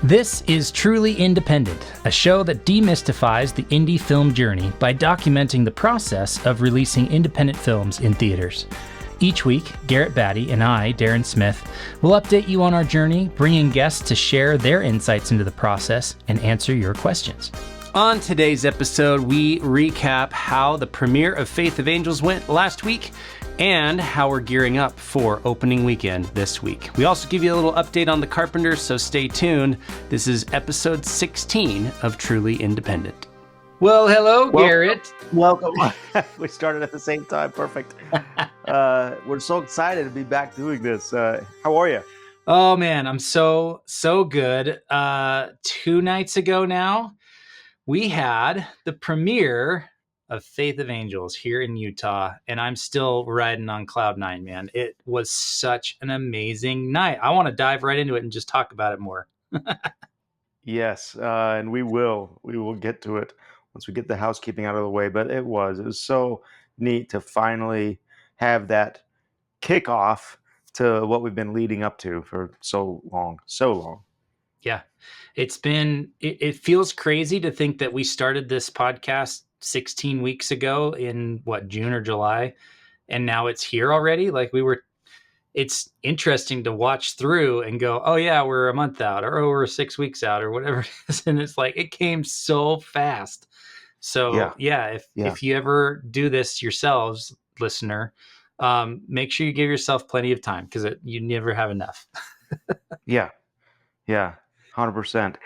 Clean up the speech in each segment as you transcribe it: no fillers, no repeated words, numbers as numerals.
This is Truly Independent, a show that demystifies the indie film journey by documenting the process of releasing independent films in theaters. Each week, Garrett Batty and I, Darren Smith, will update you on our journey, bringing guests to share their insights into the process and answer your questions. On today's episode, we recap how the premiere of Faith of Angels went last week and how we're gearing up for opening weekend this week. We also give you a little update on the Carpenter, so stay tuned. This is episode 16 of Truly Independent. Well, hello, Garrett. Welcome. We started at the same time. Perfect. We're so excited to be back doing this. How are you? Oh, man, I'm so good. 2 nights ago now, we had the premiere of Faith of Angels here in Utah, and I'm still riding on cloud 9, man. It was such an amazing night. I want to dive right into it and just talk about it more. Yes, and we will. We will get to it once we get the housekeeping out of the way. But it was so neat to finally have that kickoff to what we've been leading up to for so long. Yeah, it feels crazy to think that we started this podcast 16 weeks ago in June or July, and now it's here already. It's interesting to watch through and go, oh yeah, we're a month out, or we're 6 weeks out, or whatever it is. And it's like, it came so fast. So if you ever do this yourselves, listener, make sure you give yourself plenty of time, because you never have enough. Yeah, 100%.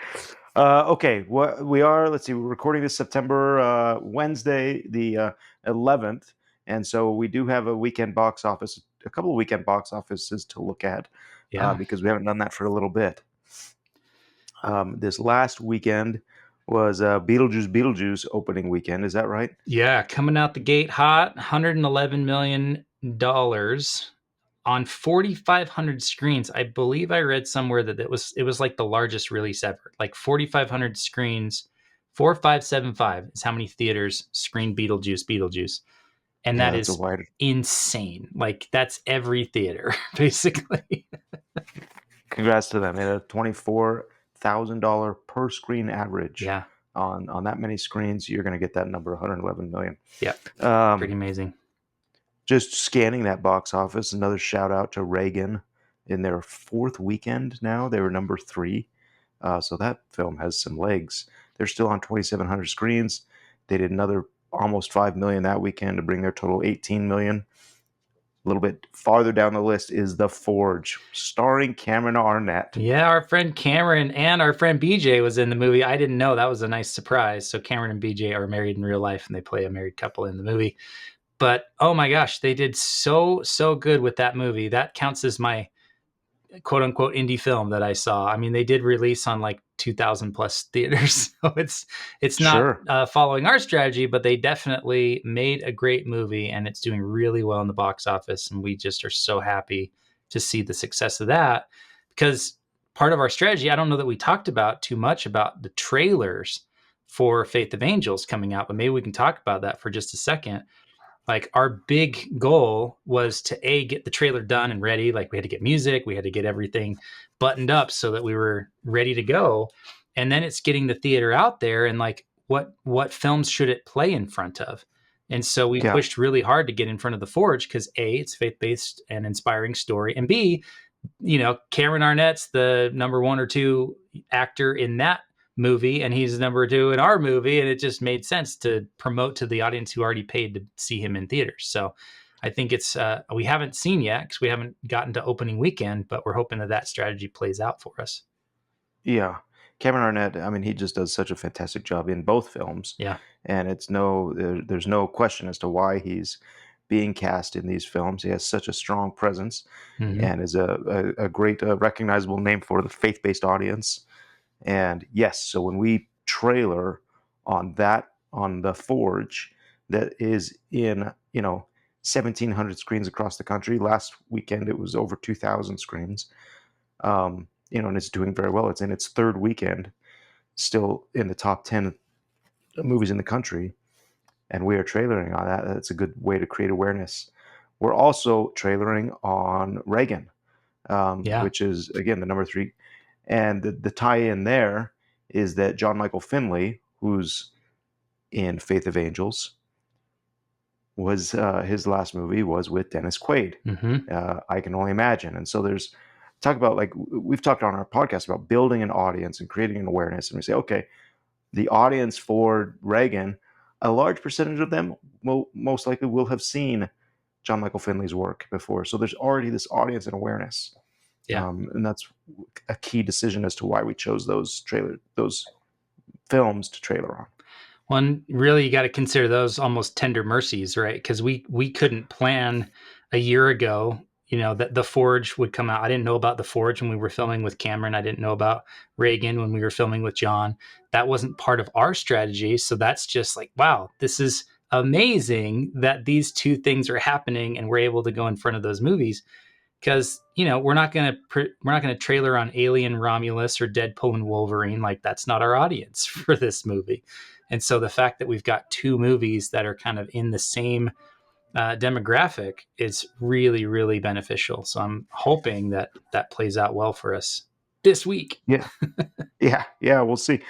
Okay, what we are, let's see, we're recording this September Wednesday, the 11th, and so we do have a couple of weekend box offices to look at, because we haven't done that for a little bit. This last weekend was Beetlejuice opening weekend. Is that right? Yeah, coming out the gate hot, $111 million on 4,500 screens. I believe I read somewhere that it was like the largest release ever. Like 4,500 screens, 4,575 is how many theaters screened Beetlejuice. And that is insane. Like, that's every theater, basically. Congrats to them. They had a $24,000 per screen average. Yeah. On that many screens, you're going to get that number, 111 million. Yeah. Pretty amazing. Just scanning that box office, another shout out to Reagan in their 4th weekend now. They were number 3. So that film has some legs. They're still on 2,700 screens. They did another almost 5 million that weekend to bring their total 18 million. A little bit farther down the list is The Forge, starring Cameron Arnett. Yeah, our friend Cameron and our friend BJ was in the movie. I didn't know. That was a nice surprise. So Cameron and BJ are married in real life, and they play a married couple in the movie. But oh my gosh, they did so good with that movie. That counts as my quote unquote indie film that I saw. I mean, they did release on like 2,000 plus theaters, so it's not following our strategy, but they definitely made a great movie, and it's doing really well in the box office. And we just are so happy to see the success of that, because part of our strategy, I don't know that we talked about too much about the trailers for Faith of Angels coming out, but maybe we can talk about that for just a second. Like, our big goal was to get the trailer done and ready. Like, we had to get music, we had to get everything buttoned up so that we were ready to go. And then it's getting the theater out there, and like, what films should it play in front of? And so we pushed really hard to get in front of The Forge, because A, it's faith-based and inspiring story, and B, Cameron Arnett's the number 1 or 2 actor in that movie, and he's number 2 in our movie, and it just made sense to promote to the audience who already paid to see him in theaters. So I think it's we haven't seen yet, because we haven't gotten to opening weekend, but we're hoping that strategy plays out for us. Yeah, Cameron Arnett, I mean, he just does such a fantastic job in both films. Yeah, and there's no question as to why he's being cast in these films. He has such a strong presence, and is a great recognizable name for the faith-based audience. And yes, so when we trailer on The Forge, that is in 1,700 screens across the country. Last weekend it was over 2,000 screens. And it's doing very well. It's in its 3rd weekend, still in the top 10 movies in the country, and we are trailering on that. That's a good way to create awareness. We're also trailering on Reagan, which is again the number 3. And the tie-in there is that John Michael Finley, who's in Faith of Angels, was his last movie was with Dennis Quaid. Mm-hmm. I Can Only Imagine. And so there's talk about, like we've talked on our podcast about building an audience and creating an awareness. And we say, okay, the audience for Reagan, a large percentage of them will most likely will have seen John Michael Finley's work before. So there's already this audience and awareness. Yeah. And that's a key decision as to why we chose those films to trailer on. One, really, you got to consider those almost tender mercies, right? Because we couldn't plan a year ago, that The Forge would come out. I didn't know about The Forge when we were filming with Cameron. I didn't know about Reagan when we were filming with John. That wasn't part of our strategy. So that's just like, wow, this is amazing that these two things are happening and we're able to go in front of those movies. Because we're not gonna trailer on Alien Romulus or Deadpool and Wolverine. Like, that's not our audience for this movie. And so the fact that we've got two movies that are kind of in the same demographic is really, really beneficial. So I'm hoping that plays out well for us this week. Yeah, yeah. We'll see.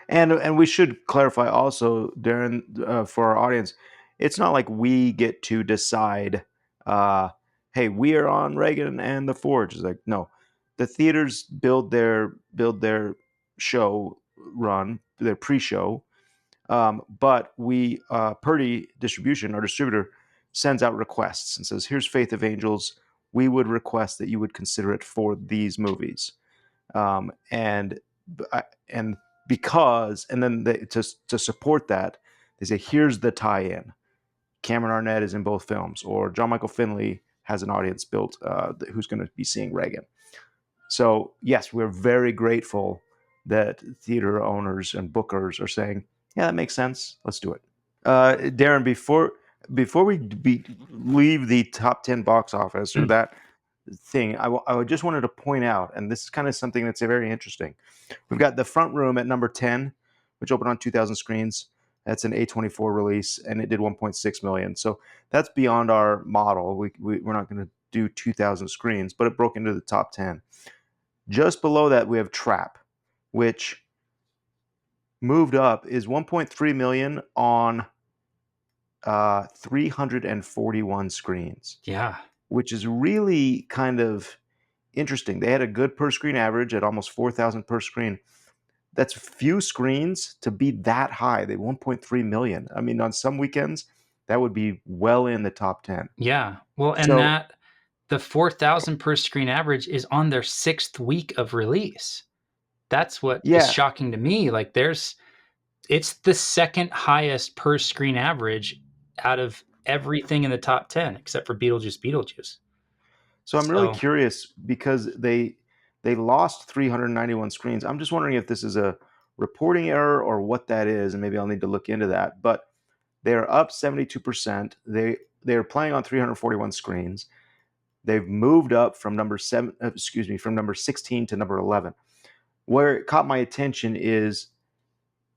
And we should clarify also, Darren, for our audience, it's not like we get to decide. Hey, we are on Reagan and The Forge. It's like, no, the theaters build their show run, their pre-show. But we, Purdy Distribution, our distributor, sends out requests and says, "Here's Faith of Angels. We would request that you would consider it for these movies." Um, and and and then to support that, they say, "Here's the tie-in. Cameron Arnett is in both films, or John Michael Finley has an audience built who's going to be seeing Reagan." So yes, we're very grateful that theater owners and bookers are saying, "Yeah, that makes sense. Let's do it." Darren, before we leave the top 10 box office or that thing, I just wanted to point out, and this is kind of something that's very interesting. We've got The Front Room at number 10, which opened on 2,000 screens. That's an A24 release, and it did 1.6 million. So that's beyond our model. We're not going to do 2,000 screens, but it broke into the top 10. Just below that, we have Trap, which moved up, is 1.3 million on 341 screens. Yeah. Which is really kind of interesting. They had a good per screen average at almost 4,000 per screen. That's few screens to be that high. They 1.3 million. I mean, on some weekends, that would be well in the top 10. Yeah. Well, and So, the 4,000 per screen average is on their 6th week of release. That's what is yeah. shocking to me. Like, it's the second highest per screen average out of everything in the top 10 except for Beetlejuice. So I'm really So curious because they lost 391 screens. I'm just wondering if this is a reporting error or what that is, and maybe I'll need to look into that. But they're up 72%. They're playing on 341 screens. They've moved up from number 16 to number 11. Where it caught my attention is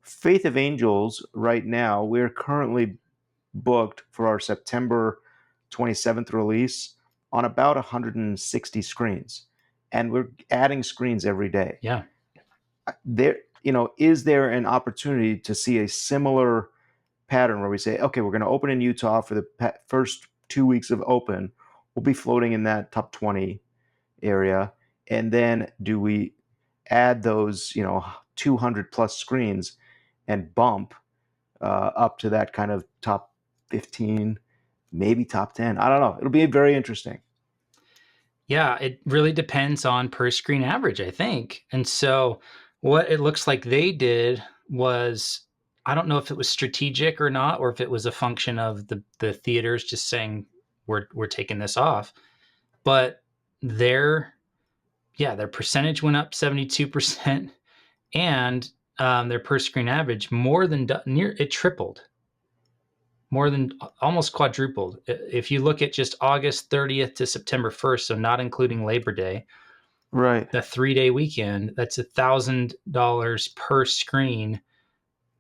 Faith of Angels. Right now, we're currently booked for our September 27th release on about 160 screens, and we're adding screens every day. yeah. Is there an opportunity to see a similar pattern where we say, okay, we're going to open in Utah for the first 2 weeks of open, we'll be floating in that top 20 area, and then do we add those 200 plus screens and bump up to that kind of top 15, maybe top 10? I don't know. It'll be very interesting. Yeah, it really depends on per screen average, I think. And so what it looks like they did was, I don't know if it was strategic or not, or if it was a function of the theaters just saying we're taking this off. But their percentage went up 72%, and their per screen average it tripled, more than almost quadrupled. If you look at just August 30th to September 1st, so not including Labor Day, Right. the 3-day weekend, that's $1,000 per screen,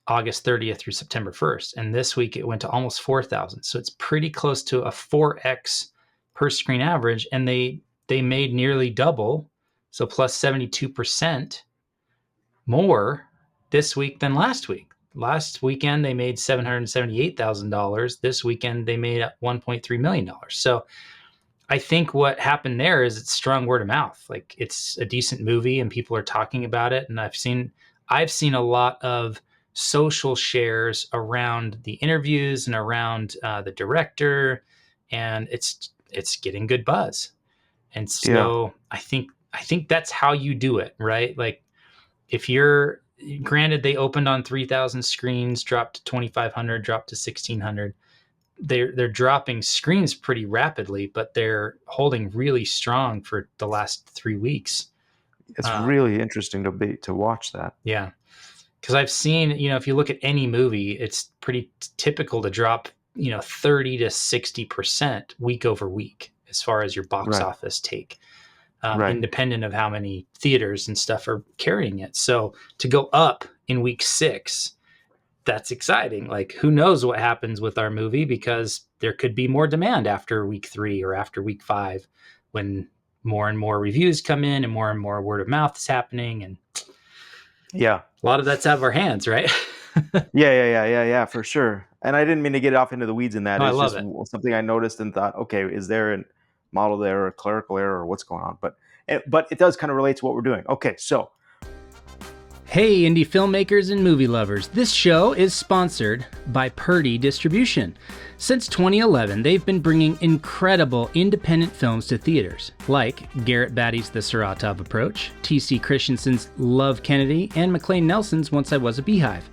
August 30th through September 1st. And this week it went to almost 4,000. So it's pretty close to a 4x per screen average. And they made nearly double So plus 72% more this week than last week. Last weekend they made $778,000. This weekend they made $1.3 million. So I think what happened there is it's strong word of mouth. Like, it's a decent movie and people are talking about it. And I've seen a lot of social shares around the interviews and around the director, and it's getting good buzz. And Yeah, so I think that's how you do it, right? Like, if you're granted, they opened on 3,000 screens, dropped to 2,500, dropped to 1,600. They're dropping screens pretty rapidly, but they're holding really strong for the last 3 weeks. it's Uh, really interesting to watch that. yeah, because I've seen, if you look at any movie, it's pretty typical to drop 30 to 60% week over week as far as your box Right, office take. right. Independent of how many theaters and stuff are carrying it. So to go up in week 6, that's exciting. Like, who knows what happens with our movie, because there could be more demand after week 3 or after week 5 when more and more reviews come in and more word of mouth is happening. And Yeah, a lot of that's out of our hands, right? yeah, for sure. And I didn't mean to get off into the weeds in that. No, I It's love just it. something I noticed and thought, okay, is there a model error, a clerical error, or what's going on? But it does kind of relate to what we're doing. Okay, so Hey, indie filmmakers and movie lovers. This show is sponsored by Purdy Distribution. Since 2011, they've been bringing incredible independent films to theaters, like Garrett Batty's The Saratov Approach, T.C. Christensen's Love Kennedy, and McLean Nelson's Once I Was a Beehive.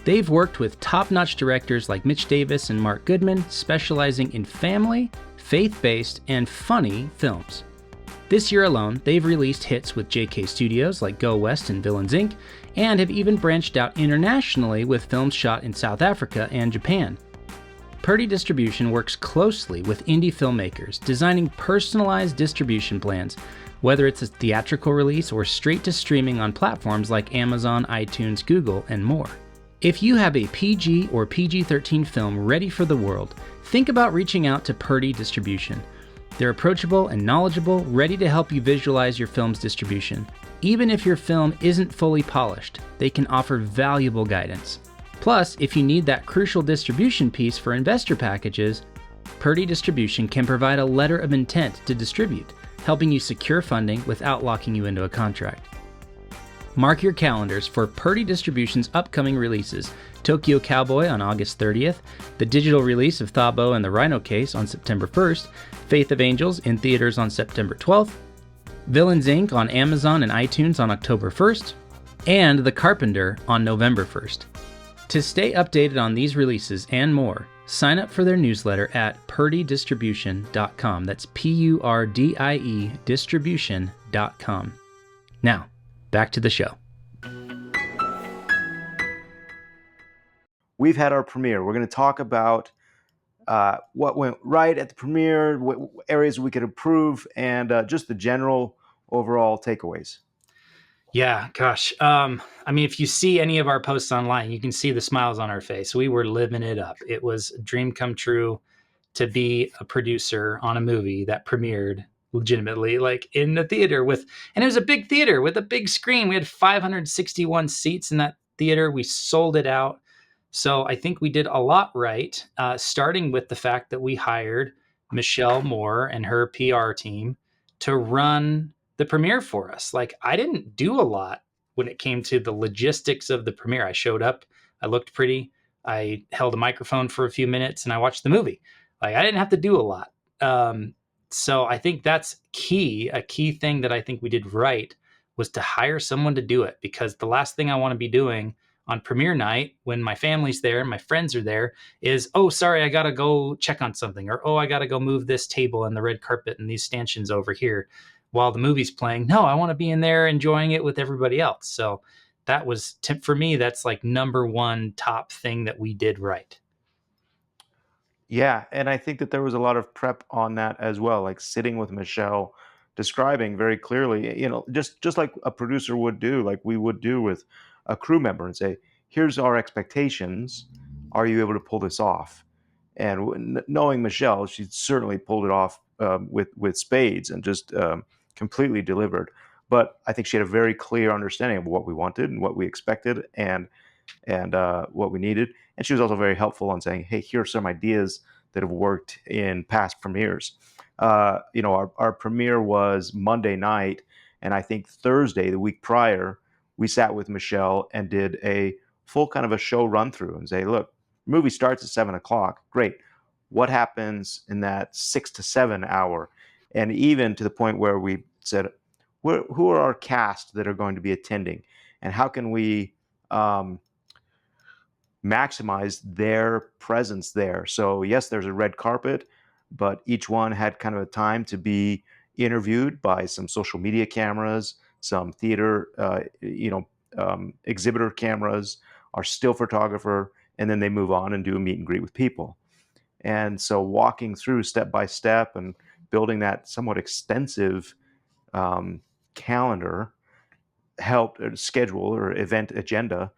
They've worked with top-notch directors like Mitch Davis and Mark Goodman, specializing in family, faith-based, and funny films. This year alone, they've released hits with JK Studios like Go West and Villains Inc., and have even branched out internationally with films shot in South Africa and Japan. Purdy Distribution works closely with indie filmmakers, designing personalized distribution plans, whether it's a theatrical release or straight to streaming on platforms like Amazon, iTunes, Google, and more. If you have a PG or PG-13 film ready for the world, think about reaching out to Purdy Distribution. They're approachable and knowledgeable, ready to help you visualize your film's distribution. Even if your film isn't fully polished, they can offer valuable guidance. Plus, if you need that crucial distribution piece for investor packages, Purdy Distribution can provide a letter of intent to distribute, helping you secure funding without locking you into a contract. Mark your calendars for Purdy Distribution's upcoming releases: Tokyo Cowboy on August 30th, the digital release of Thabo and the Rhino Case on September 1st, Faith of Angels in theaters on September 12th, Villains Inc. on Amazon and iTunes on October 1st, and The Carpenter on November 1st. To stay updated on these releases and more, sign up for their newsletter at purdydistribution.com. That's P-U-R-D-I-E distribution.com. Now, back to the show. we've had our premiere. We're going to talk about what went right at the premiere, what areas we could improve, and just the general overall takeaways. Yeah, gosh. I mean, if you see any of our posts online, you can see the smiles on our face. We were living it up. It was a dream come true to be a producer on a movie that premiered legitimately, like in the theater and it was a big theater with a big screen. We had 561 seats in that theater. We sold it out. So I think we did a lot right, starting with the fact that we hired Michelle Moore and her PR team to run the premiere for us. Like, I didn't do a lot when it came to the logistics of the premiere. I showed up, I looked pretty, I held a microphone for a few minutes, and I watched the movie. Like, I didn't have to do a lot. So I think that's key. A key thing that I think we did right was to hire someone to do it, because the last thing I want to be doing on premiere night when my family's there and my friends are there is, oh, sorry, I got to go check on something, or, oh, I got to go move this table and the red carpet and these stanchions over here while the movie's playing. No, I want to be in there enjoying it with everybody else. So that was, for me, that's like number one top thing that we did right. Yeah, and I think that there was a lot of prep on that as well, like sitting with Michelle, describing very clearly, just like a producer would do, like we would do with a crew member, and say, "Here's our expectations. Are you able to pull this off?" And knowing Michelle, she certainly pulled it off with spades and just completely delivered. but I think she had a very clear understanding of what we wanted and what we expected, and what we needed. And she was also very helpful on saying, "Hey, here are some ideas that have worked in past premieres." Our premiere was Monday night, and I think Thursday, the week prior, we sat with Michelle and did a full kind of a show run through and say, "Look, the movie starts at 7 o'clock. Great. What happens in that 6 to 7 hour?" And even to the point where we said, "Who are our cast that are going to be attending, and how can we?" Maximize their presence there. So yes, there's a red carpet, but each one had kind of a time to be interviewed by some social media cameras, some theater, exhibitor cameras, our still photographer, and then they move on and do a meet and greet with people. And so walking through step by step and building that somewhat extensive calendar helped, or schedule or event agenda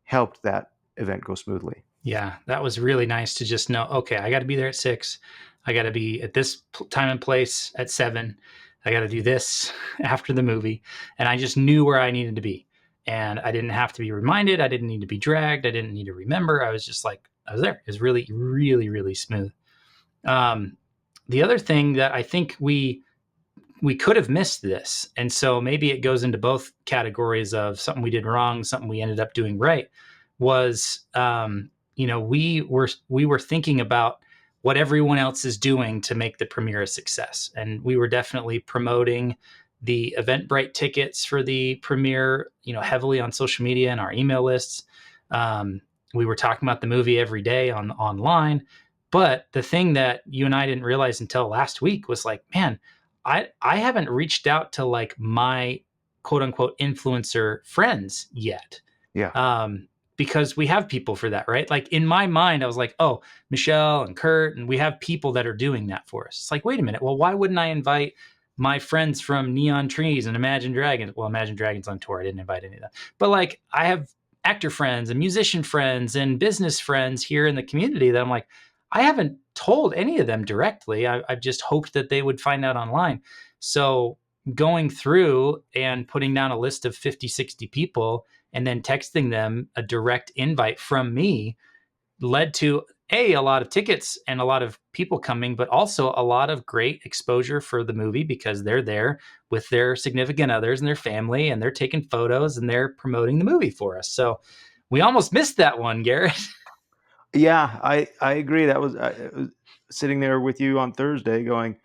helped that event go smoothly. Yeah, that was really nice to just know, okay, I got to be there at 6. I got to be at this time and place at 7. I got to do this after the movie. And I just knew where I needed to be. And I didn't have to be reminded. I didn't need to be dragged. I didn't need to remember. I was just like, I was there. It was really, really, really smooth. The other thing that I think we could have missed this. And so maybe it goes into both categories of something we did wrong, something we ended up doing right, was, we were thinking about what everyone else is doing to make the premiere a success. And we were definitely promoting the Eventbrite tickets for the premiere, heavily on social media and our email lists. We were talking about the movie every day online. But the thing that you and I didn't realize until last week was like, man, I haven't reached out to like my quote unquote influencer friends yet. Yeah. Because we have people for that, right? Like in my mind, I was like, oh, Michelle and Kurt, and we have people that are doing that for us. It's like, wait a minute. Well, why wouldn't I invite my friends from Neon Trees and Imagine Dragons? Well, Imagine Dragons on tour. I didn't invite any of that. But like I have actor friends and musician friends and business friends here in the community that I'm like, I haven't told any of them directly. I've just hoped that they would find out online. So going through and putting down a list of 50, 60 people and then texting them a direct invite from me led to a lot of tickets and a lot of people coming, but also a lot of great exposure for the movie because they're there with their significant others and their family, and they're taking photos and they're promoting the movie for us. So we almost missed that one, Garrett. Yeah, I agree. That was, I was sitting there with you on Thursday going,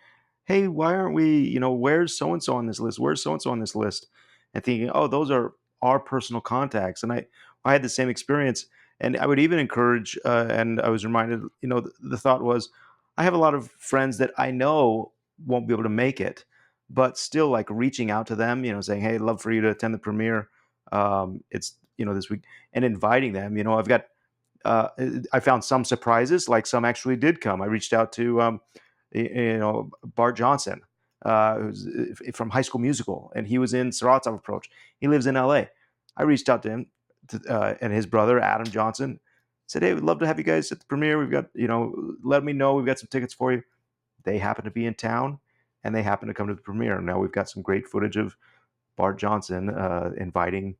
"Hey, why aren't we, where's so and so on this list? Where's so and so on this list?" And thinking, "Oh, those are our personal contacts." And I had the same experience. And I would even encourage, and I was reminded, the thought was, I have a lot of friends that I know won't be able to make it, but still like reaching out to them, saying, "Hey, I'd love for you to attend the premiere. It's, this week," and inviting them. I've got, I found some surprises, like some actually did come. I reached out to, Bart Johnson, who's from High School Musical, and he was in Saratov Approach. He lives in LA. I reached out to him and his brother, Adam Johnson, said, "Hey, we'd love to have you guys at the premiere. We've got, let me know. We've got some tickets for you." They happen to be in town, and they happen to come to the premiere. Now we've got some great footage of Bart Johnson inviting,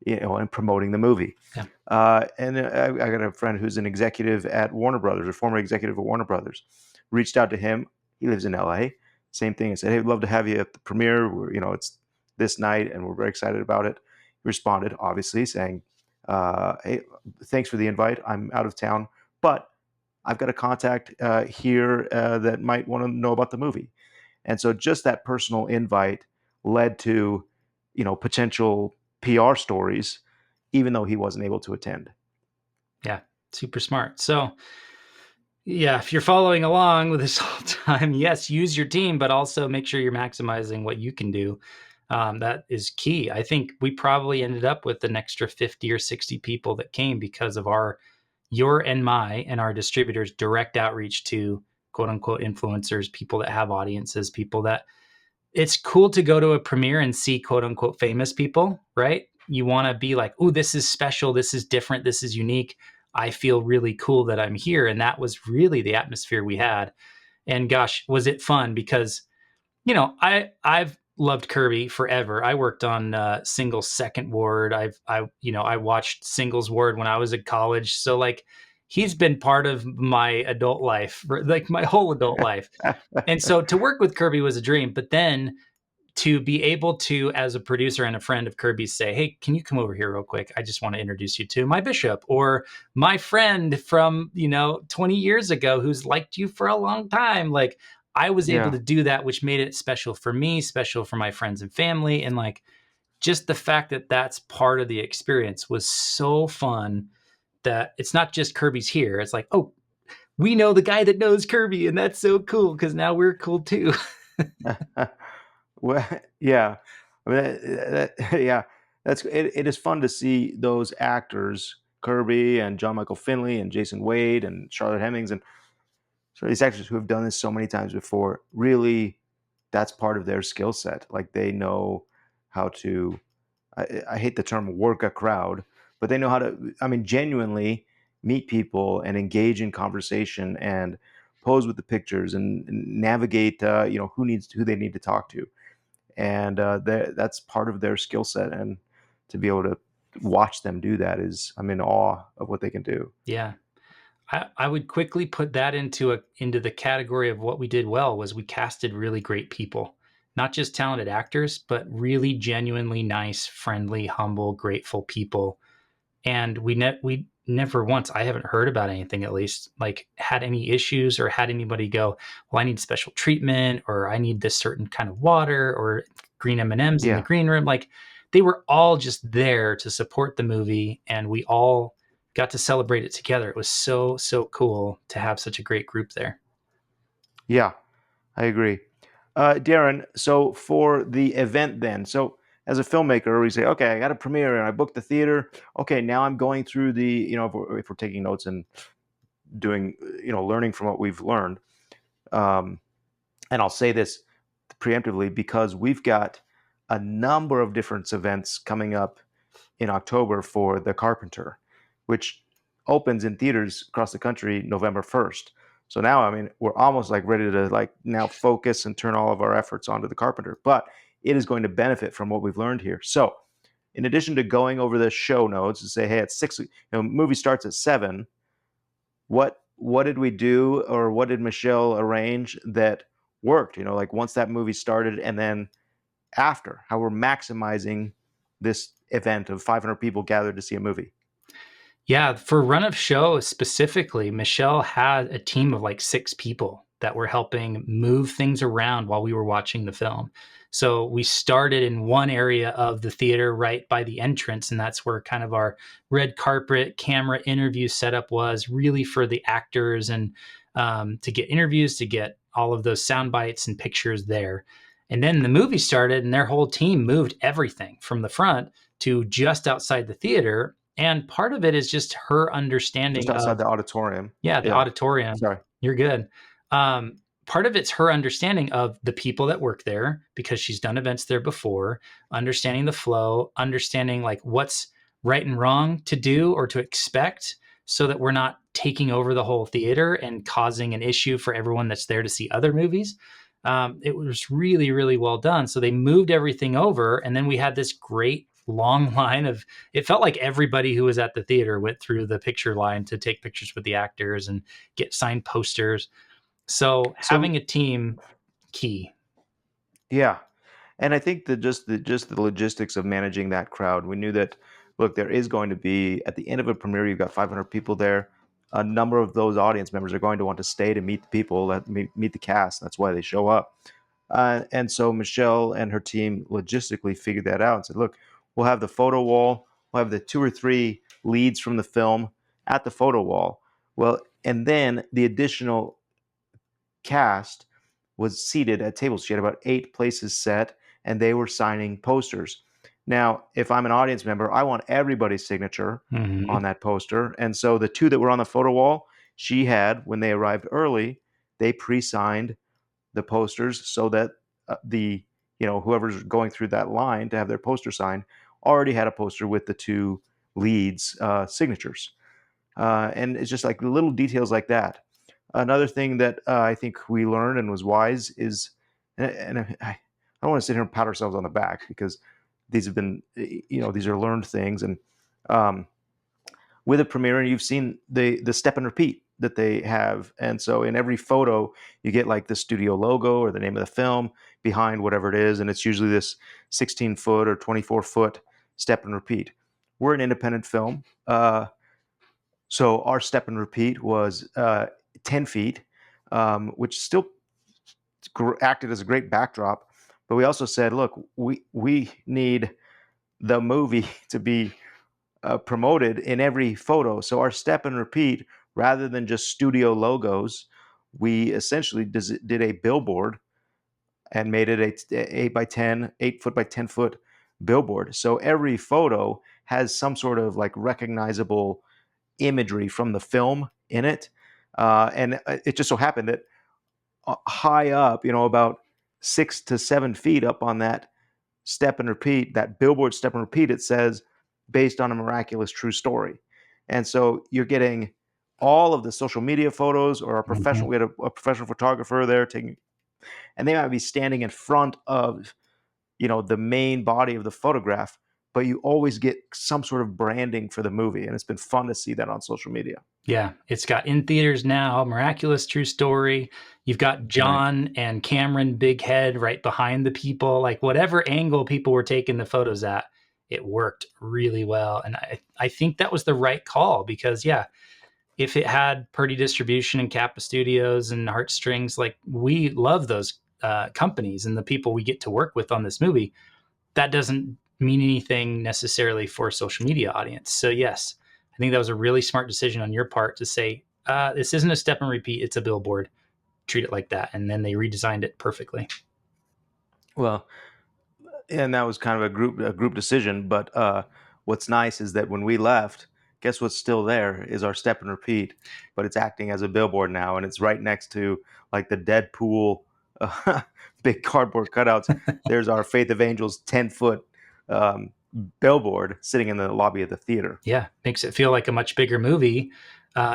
and promoting the movie. Yeah. And I got a friend who's an executive at Warner Brothers, a former executive at Warner Brothers. Reached out to him. He lives in LA. Same thing. I said, "Hey, we'd love to have you at the premiere. It's this night, and we're very excited about it." He responded, obviously, saying, "Hey, thanks for the invite. I'm out of town, but I've got a contact here that might want to know about the movie." And so just that personal invite led to, potential PR stories, even though he wasn't able to attend. Yeah, super smart. So yeah, if you're following along with this whole time, yes, use your team, but also make sure you're maximizing what you can do. That is key. I think we probably ended up with an extra 50 or 60 people that came because of your and my and our distributors' direct outreach to quote unquote influencers, people that have audiences, people that it's cool to go to a premiere and see quote unquote famous people, right? You want to be like, "Oh, this is special. This is different. This is unique. I feel really cool that I'm here." And that was really the atmosphere we had. And gosh, was it fun because, I've loved Kirby forever. I worked on Singles Second Ward. I watched Singles Ward when I was at college. So like he's been part of my adult life, like my whole adult life. And so to work with Kirby was a dream. But then to be able to, as a producer and a friend of Kirby's, say, hey, can you come over here real quick? I just want to introduce you to my bishop or my friend from, 20 years ago who's liked you for a long time. Like I was able Yeah. to do that, which made it special for me, special for my friends and family. And like just the fact that that's part of the experience was so fun that it's not just Kirby's here. It's like, oh, we know the guy that knows Kirby. And that's so cool because now we're cool too. Well, yeah. I mean, yeah, it is fun to see those actors, Kirby and John Michael Finley and Jason Wade and Charlotte Hemmings, and so these actors who have done this so many times before. Really, that's part of their skill set. Like they know how to. I hate the term work a crowd, but they know how to. I mean, genuinely meet people and engage in conversation and pose with the pictures and navigate. Who they need to talk to, and that's part of their skill set. And to be able to watch them do that is, I'm in awe of what they can do. Yeah. I would quickly put that into the category of what we did well was we casted really great people, not just talented actors, but really genuinely nice, friendly, humble, grateful people. And we never once, I haven't heard about anything at least, like had any issues or had anybody go, well, I need special treatment or I need this certain kind of water or green M&Ms in the Yeah, green room. Like they were all just there to support the movie and we all got to celebrate it together. It was so, so cool to have such a great group there. yeah, I agree. Darren, so for the event then, so as a filmmaker, we say, okay, I got a premiere and I booked the theater. Okay, now I'm going through if we're taking notes and doing, learning from what we've learned. Um, and I'll say this preemptively because we've got a number of different events coming up in October for The Carpenter, which opens in theaters across the country November 1st. So now, I mean, we're almost like ready to like now focus and turn all of our efforts onto The Carpenter, but it is going to benefit from what we've learned here. So in addition to going over the show notes and say, hey, at 6, movie starts at 7, what did we do or what did Michelle arrange that worked? Like once that movie started and then after, how we're maximizing this event of 500 people gathered to see a movie. Yeah, for run of show specifically, Michelle had a team of like 6 people that were helping move things around while we were watching the film. So we started in one area of the theater right by the entrance, and that's where kind of our red carpet camera interview setup was, really for the actors and to get interviews, to get all of those sound bites and pictures there. And then the movie started, and their whole team moved everything from the front to just outside the theater. And part of it is just her Just understanding outside of, the auditorium. yeah, the Yeah. auditorium. Sorry. You're good. Part of it's her understanding of the people that work there because she's done events there before, understanding the flow, understanding like what's right and wrong to do or to expect so that we're not taking over the whole theater and causing an issue for everyone that's there to see other movies. It was really, really well done. So they moved everything over, and then we had this great long line of, it felt like everybody who was at the theater went through the picture line to take pictures with the actors and get signed posters. So So having a team, key. yeah, and I think that just the logistics of managing that crowd. We knew that, look, there is going to be at the end of a premiere, you've got 500 people there. A number of those audience members are going to want to stay to meet the people that meet the cast. That's why they show up. And so Michelle and her team logistically figured that out and said, look, we'll have the photo wall, we'll have the 2 or 3 leads from the film at the photo wall. Well, and then the additional cast was seated at tables. She had about 8 places set, and they were signing posters. Now, if I'm an audience member, I want everybody's signature on that poster. And so the 2 that were on the photo wall, she had, when they arrived early, they pre-signed the posters so that whoever's going through that line to have their poster signed already had a poster with the 2 leads signatures. And it's just like little details like that. Another thing that I think we learned and was wise is, and I'm don't want to sit here and pat ourselves on the back, because these have been, these are learned things. And um, with a premiere, you've seen the step and repeat that they have. And so in every photo, you get like the studio logo or the name of the film behind whatever it is. And it's usually this 16-foot or 24-foot step and repeat. We're an independent film. So our step and repeat was 10 feet, which still acted as a great backdrop. But we also said, look, we need the movie to be promoted in every photo. So our step and repeat, rather than just studio logos, we essentially did a billboard and made it a 8 foot by 10 foot billboard. So every photo has some sort of like recognizable imagery from the film in it. And it just so happened that high up, about 6 to 7 feet up on that step and repeat, that billboard step and repeat, it says, based on a miraculous true story. And so you're getting all of the social media photos, or Mhm. we had a professional photographer there taking, and they might be standing in front of, the main body of the photograph, but you always get some sort of branding for the movie. And it's been fun to see that on social media. Yeah, it's got in theaters now, Miraculous True Story. You've got Right. John and Cameron Big Head right behind the people. Like whatever angle people were taking the photos at, it worked really well. And I think that was the right call, because yeah, if it had Purdy Distribution and Kappa Studios and Heartstrings, like we love those companies and the people we get to work with on this movie, that doesn't mean anything necessarily for a social media audience. So yes, I think that was a really smart decision on your part to say, this isn't a step and repeat, it's a billboard. Treat it like that. And then they redesigned it perfectly. Well, and that was kind of a group decision. But what's nice is that when we left, guess what's still there is our step and repeat, but it's acting as a billboard now, and it's right next to like the Deadpool big cardboard cutouts. There's our Faith of Angels 10-foot um, billboard sitting in the lobby of the theater. Yeah, makes it feel like a much bigger movie,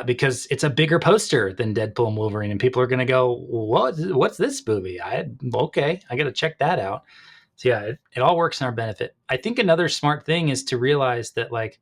because it's a bigger poster than Deadpool and Wolverine, and people are going to go, What's this movie? Okay, I got to check that out." So yeah, it all works in our benefit. I think another smart thing is to realize that like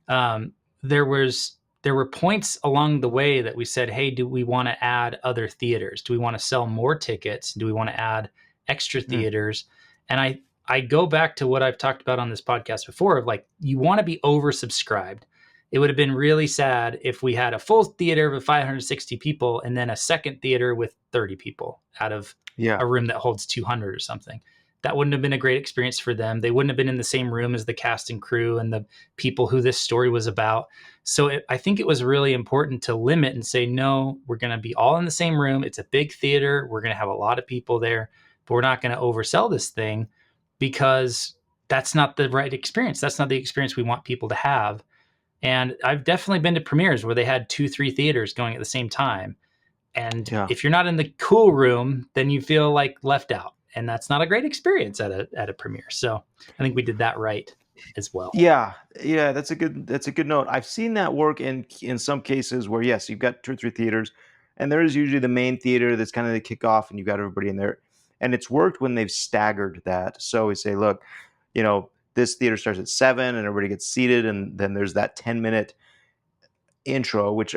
um, there were points along the way that we said, hey, do we want to add other theaters? Do we want to sell more tickets? Do we want to add extra Mm. theaters? And I go back to what I've talked about on this podcast before of like, you want to be oversubscribed. It would have been really sad if we had a full theater with 560 people and then a second theater with 30 people out of Yeah. a room that holds 200 or something. That wouldn't have been a great experience for them. They wouldn't have been in the same room as the cast and crew and the people who this story was about. So I think it was really important to limit and say, no, we're going to be all in the same room. It's a big theater. We're going to have a lot of people there, but we're not going to oversell this thing, because that's not the right experience. That's not the experience we want people to have. And I've definitely been to premieres where they had 2-3 theaters going at the same time. And Yeah. if you're not in the cool room, then you feel like left out. And that's not a great experience at a premiere. So I think we did that right as well. Yeah, that's a good note. I've seen that work in some cases where, yes, you've got 2 or 3 theaters, and there is usually the main theater that's kind of the kickoff, and you've got everybody in there. And it's worked when they've staggered that. So we say, look, this theater starts at 7, and everybody gets seated, and then there's that 10-minute intro, which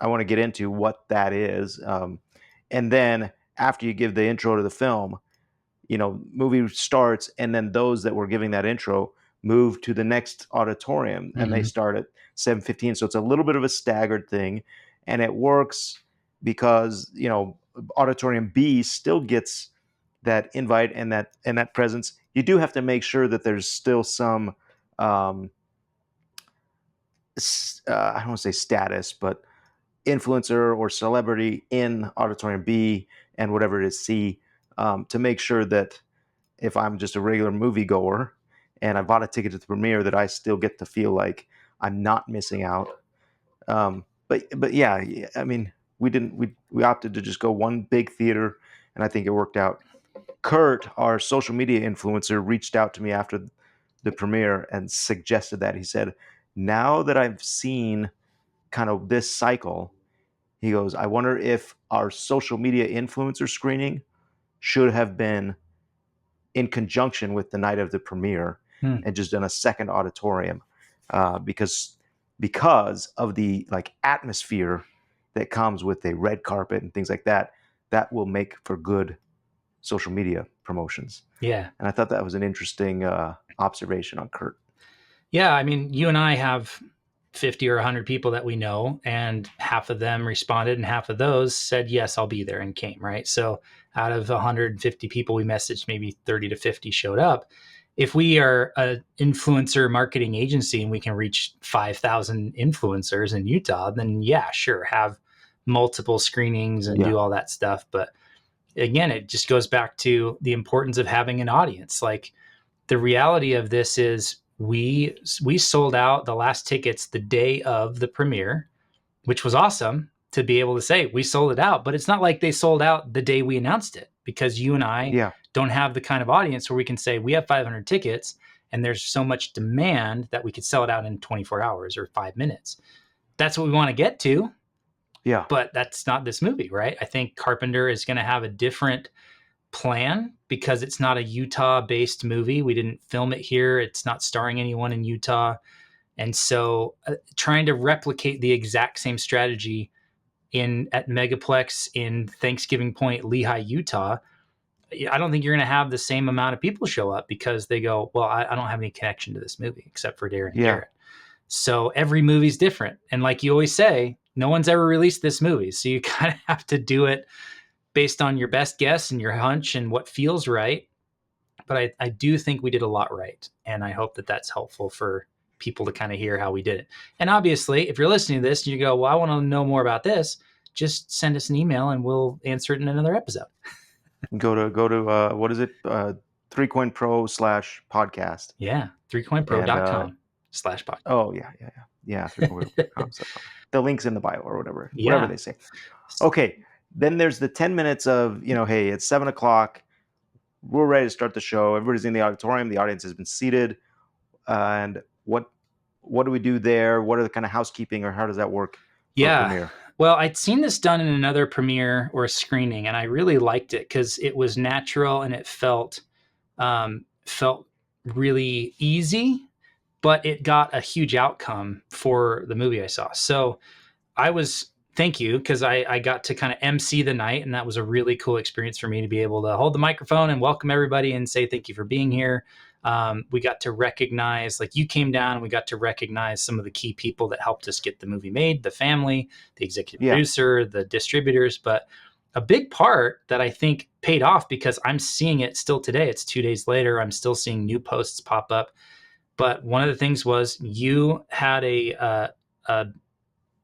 I want to get into what that is. And then after you give the intro to the film, movie starts, and then those that were giving that intro move to the next auditorium, and they Mhm. start at 7:15. So it's a little bit of a staggered thing, and it works because auditorium B still gets that invite and that presence. You do have to make sure that there's still some um, I don't want to say status, but influencer or celebrity in auditorium B and whatever it is C, to make sure that if I'm just a regular moviegoer and I bought a ticket to the premiere, that I still get to feel like I'm not missing out. But yeah, I mean, we opted to just go one big theater, and I think it worked out. Kurt, our social media influencer, reached out to me after the premiere and suggested that. He said, now that I've seen kind of this cycle, he goes, I wonder if our social media influencer screening should have been in conjunction with the night of the premiere and just done a second auditorium because of the like atmosphere that comes with a red carpet and things like that. That will make for good social media promotions. Yeah. And I thought that was an interesting observation on Kurt. Yeah, I mean, you and I have 50 or 100 people that we know, and half of them responded, and half of those said, yes, I'll be there, and came, right? So out of 150 people we messaged, maybe 30 to 50 showed up. If we are an influencer marketing agency and we can reach 5,000 influencers in Utah, then yeah, sure, have multiple screenings and do all that stuff. But again, it just goes back to the importance of having an audience. Like, the reality of this is we sold out the last tickets the day of the premiere, which was awesome to be able to say we sold it out. But it's not like they sold out the day we announced it, because you and I don't have the kind of audience where we can say we have 500 tickets and there's so much demand that we could sell it out in 24 hours or 5 minutes. That's what we want to get to. Yeah. But that's not this movie, right? I think Carpenter is going to have a different plan because it's not a Utah-based movie. We didn't film it here. It's not starring anyone in Utah. And so trying to replicate the exact same strategy at Megaplex in Thanksgiving Point, Lehi, Utah, I don't think you're going to have the same amount of people show up because they go, well, I don't have any connection to this movie except for Darren and Garrett. So every movie's different. And like you always say, no one's ever released this movie. So you kind of have to do it based on your best guess and your hunch and what feels right. But I do think we did a lot right. And I hope that that's helpful for people to kind of hear how we did it. And obviously, if you're listening to this and you go, well, I want to know more about this, just send us an email and we'll answer it in another episode. Go to what is it? 3coinpro/podcast. Yeah. 3coinpro.com/podcast. Oh, yeah. 3coinpro.com. The link's in the bio or whatever they say. Okay. Then there's the 10 minutes of, hey, it's 7:00. We're ready to start the show. Everybody's in the auditorium. The audience has been seated. And what do we do there? What are the kind of housekeeping, or how does that work? Yeah. Premiere? Well, I'd seen this done in another premiere or screening, and I really liked it because it was natural and it felt really easy, but it got a huge outcome for the movie I saw. So thank you, because I got to kind of MC the night, and that was a really cool experience for me to be able to hold the microphone and welcome everybody and say thank you for being here. We got to recognize, like, you came down and we got to recognize some of the key people that helped us get the movie made, the family, the executive producer, the distributors. But a big part that I think paid off, because I'm seeing it still today, it's 2 days later, I'm still seeing new posts pop up. But one of the things was you had a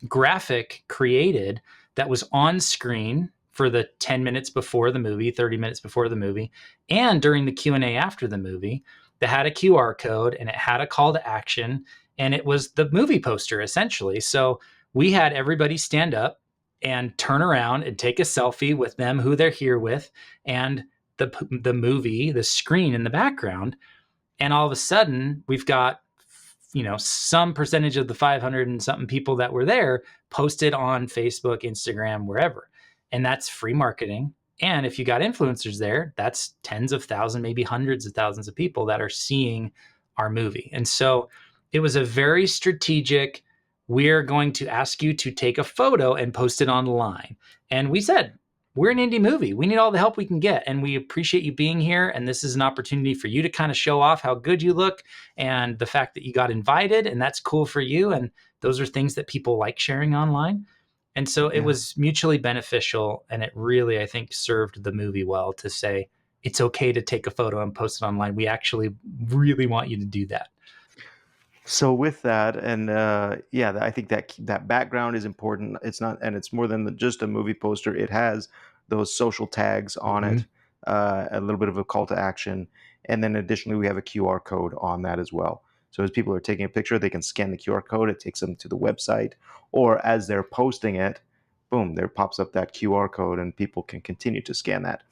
graphic created that was on screen for the 10 minutes before the movie, 30 minutes before the movie, and during the Q&A after the movie, that had a QR code and it had a call to action, and it was the movie poster essentially. So we had everybody stand up and turn around and take a selfie with them, who they're here with, and the movie, the screen in the background. And all of a sudden we've got, some percentage of the 500 and something people that were there posted on Facebook, Instagram, wherever. And that's free marketing. And if you got influencers there, that's tens of thousands, maybe hundreds of thousands of people that are seeing our movie. And so it was a very strategic, we're going to ask you to take a photo and post it online. And we said, we're an indie movie. We need all the help we can get. And we appreciate you being here. And this is an opportunity for you to kind of show off how good you look and the fact that you got invited, and that's cool for you. And those are things that people like sharing online. And so it was mutually beneficial. And it really, I think, served the movie well to say, it's okay to take a photo and post it online. We actually really want you to do that. So with that, and I think that background is important. It's not, and it's more than just a movie poster. It has those social tags on it, a little bit of a call to action, and then additionally we have a QR code on that as well. So as people are taking a picture, they can scan the QR code. It takes them to the website, or as they're posting it, boom, there pops up that QR code, and people can continue to scan that.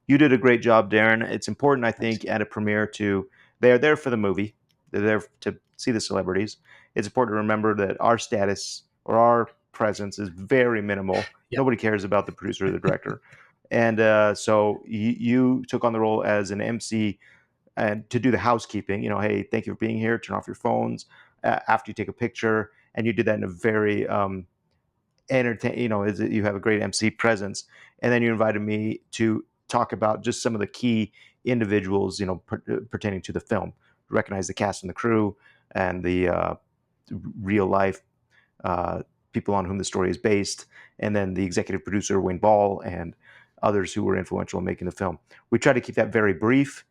You did a great job, Darren. It's important, I think, at a premiere they're there for the movie. They're there to see the celebrities. It's important to remember that our status or our presence is very minimal. Nobody cares about the producer or the director. And so you took on the role as an MC and to do the housekeeping. Hey, thank you for being here. Turn off your phones after you take a picture, and you did that in a very entertain. You have a great MC presence, and then you invited me to talk about just some of the key individuals, pertaining to the film. Recognize the cast and the crew, and the real life uh, people on whom the story is based, and then the executive producer Wayne Ball and others who were influential in making the film. We try to keep that very brief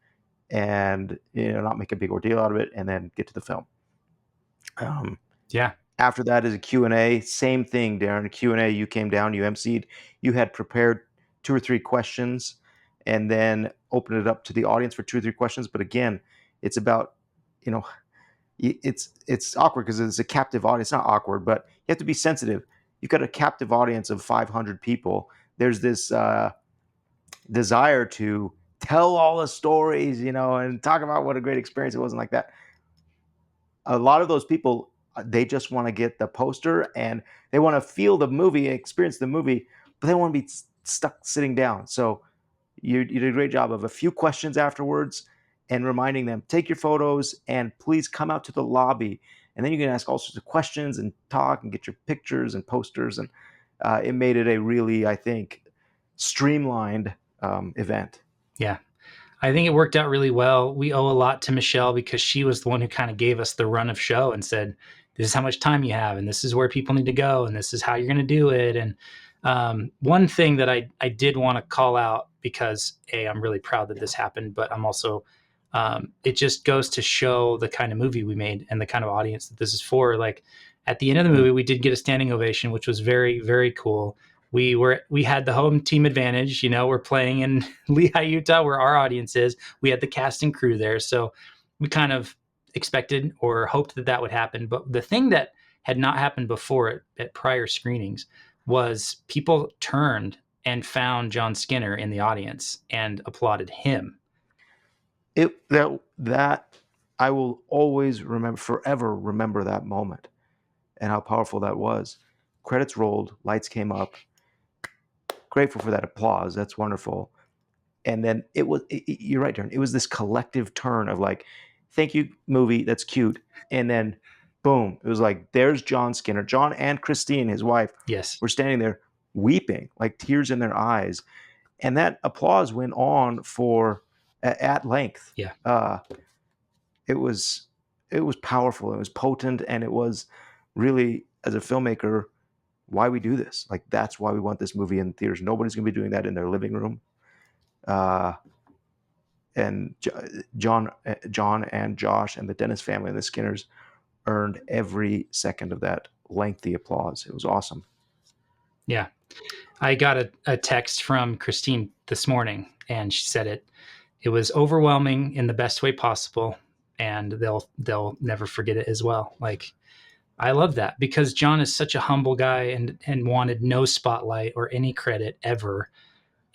and not make a big ordeal out of it, and then get to the film. Yeah. After that is a Q&A. Same thing, Darren. Q&A, you came down, you emceed, you had prepared 2 or 3 questions, and then opened it up to the audience for 2 or 3 questions. But again, it's about, you know, it's awkward because it's a captive audience. It's not awkward, but you have to be sensitive. You've got a captive audience of 500 people. There's this desire to tell all the stories, and talk about what a great experience it was, and like that. A lot of those people, they just want to get the poster and they want to feel the movie, experience the movie, but they want to be stuck sitting down. So you did a great job of a few questions afterwards and reminding them, take your photos and please come out to the lobby. And then you can ask all sorts of questions and talk and get your pictures and posters. And it made it a really, I think, streamlined event. Yeah. I think it worked out really well. We owe a lot to Michelle because she was the one who kind of gave us the run of show and said, this is how much time you have, and this is where people need to go, and this is how you're going to do it. And one thing that I did want to call out, because I'm really proud that this happened, but I'm also, it just goes to show the kind of movie we made and the kind of audience that this is for. Like at the end of the movie, we did get a standing ovation, which was very, very cool. We had the home team advantage. We're playing in Lehigh, Utah, where our audience is. We had the cast and crew there, so we kind of expected or hoped that would happen. But the thing that had not happened before at prior screenings was people turned and found John Skinner in the audience and applauded him. That I will always forever remember that moment and how powerful that was. Credits rolled, lights came up. Grateful for that applause. That's wonderful. And then you're right, Darren. It was this collective turn of like, thank you, movie. That's cute. And then boom, it was like, there's John Skinner. John and Christine, his wife, Yes, were standing there weeping, like tears in their eyes. And that applause went on for at length. Yeah. It was powerful. It was potent, and it was really, as a filmmaker, why we do this. Like, that's why we want this movie in theaters. Nobody's going to be doing that in their living room. And John and Josh and the Dennis family and the Skinners earned every second of that lengthy applause. It was awesome. Yeah. I got a text from Christine this morning, and she said it was overwhelming in the best way possible, and they'll never forget it as well. Like, I love that because John is such a humble guy and wanted no spotlight or any credit ever,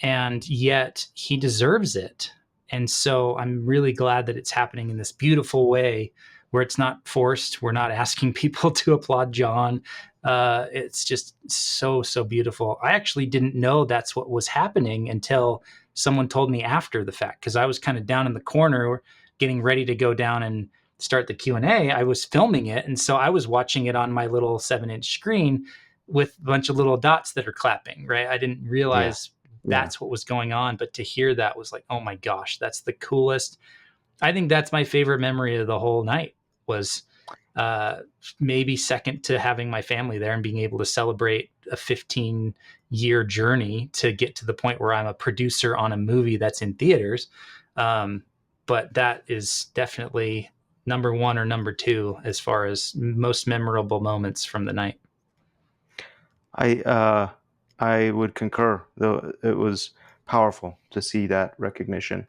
and yet he deserves it. And so I'm really glad that it's happening in this beautiful way where it's not forced. We're not asking people to applaud John. It's just so beautiful. I actually didn't know that's what was happening until someone told me after the fact, because I was kind of down in the corner getting ready to go down and start the Q&A. I was filming it, and so I was watching it on my little 7-inch screen with a bunch of little dots that are clapping, right? I didn't realize that's what was going on, but to hear that was like, oh my gosh, that's the coolest. I think that's my favorite memory of the whole night, was maybe second to having my family there and being able to celebrate a 15-year journey to get to the point where I'm a producer on a movie that's in theaters. But that is definitely number one or number two as far as most memorable moments from the night. I would concur, though. It was powerful to see that recognition.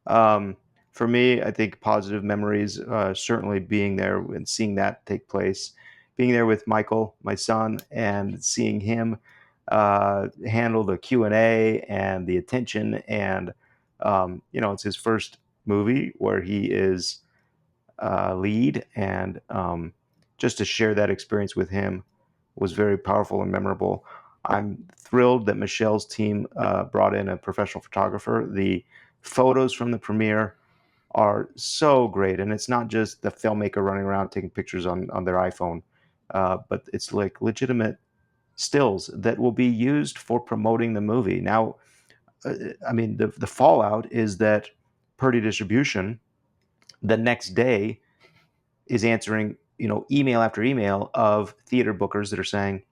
For me, I think positive memories, certainly being there and seeing that take place, being there with Michael, my son, and seeing him handle the Q&A and the attention. And, it's his first movie where he is lead. And just to share that experience with him was very powerful and memorable. I'm thrilled that Michelle's team brought in a professional photographer. The photos from the premiere are so great, and it's not just the filmmaker running around taking pictures on their iPhone, but it's like legitimate stills that will be used for promoting the movie. Now, I mean, the fallout is that Purdy Distribution the next day is answering, email after email of theater bookers that are saying,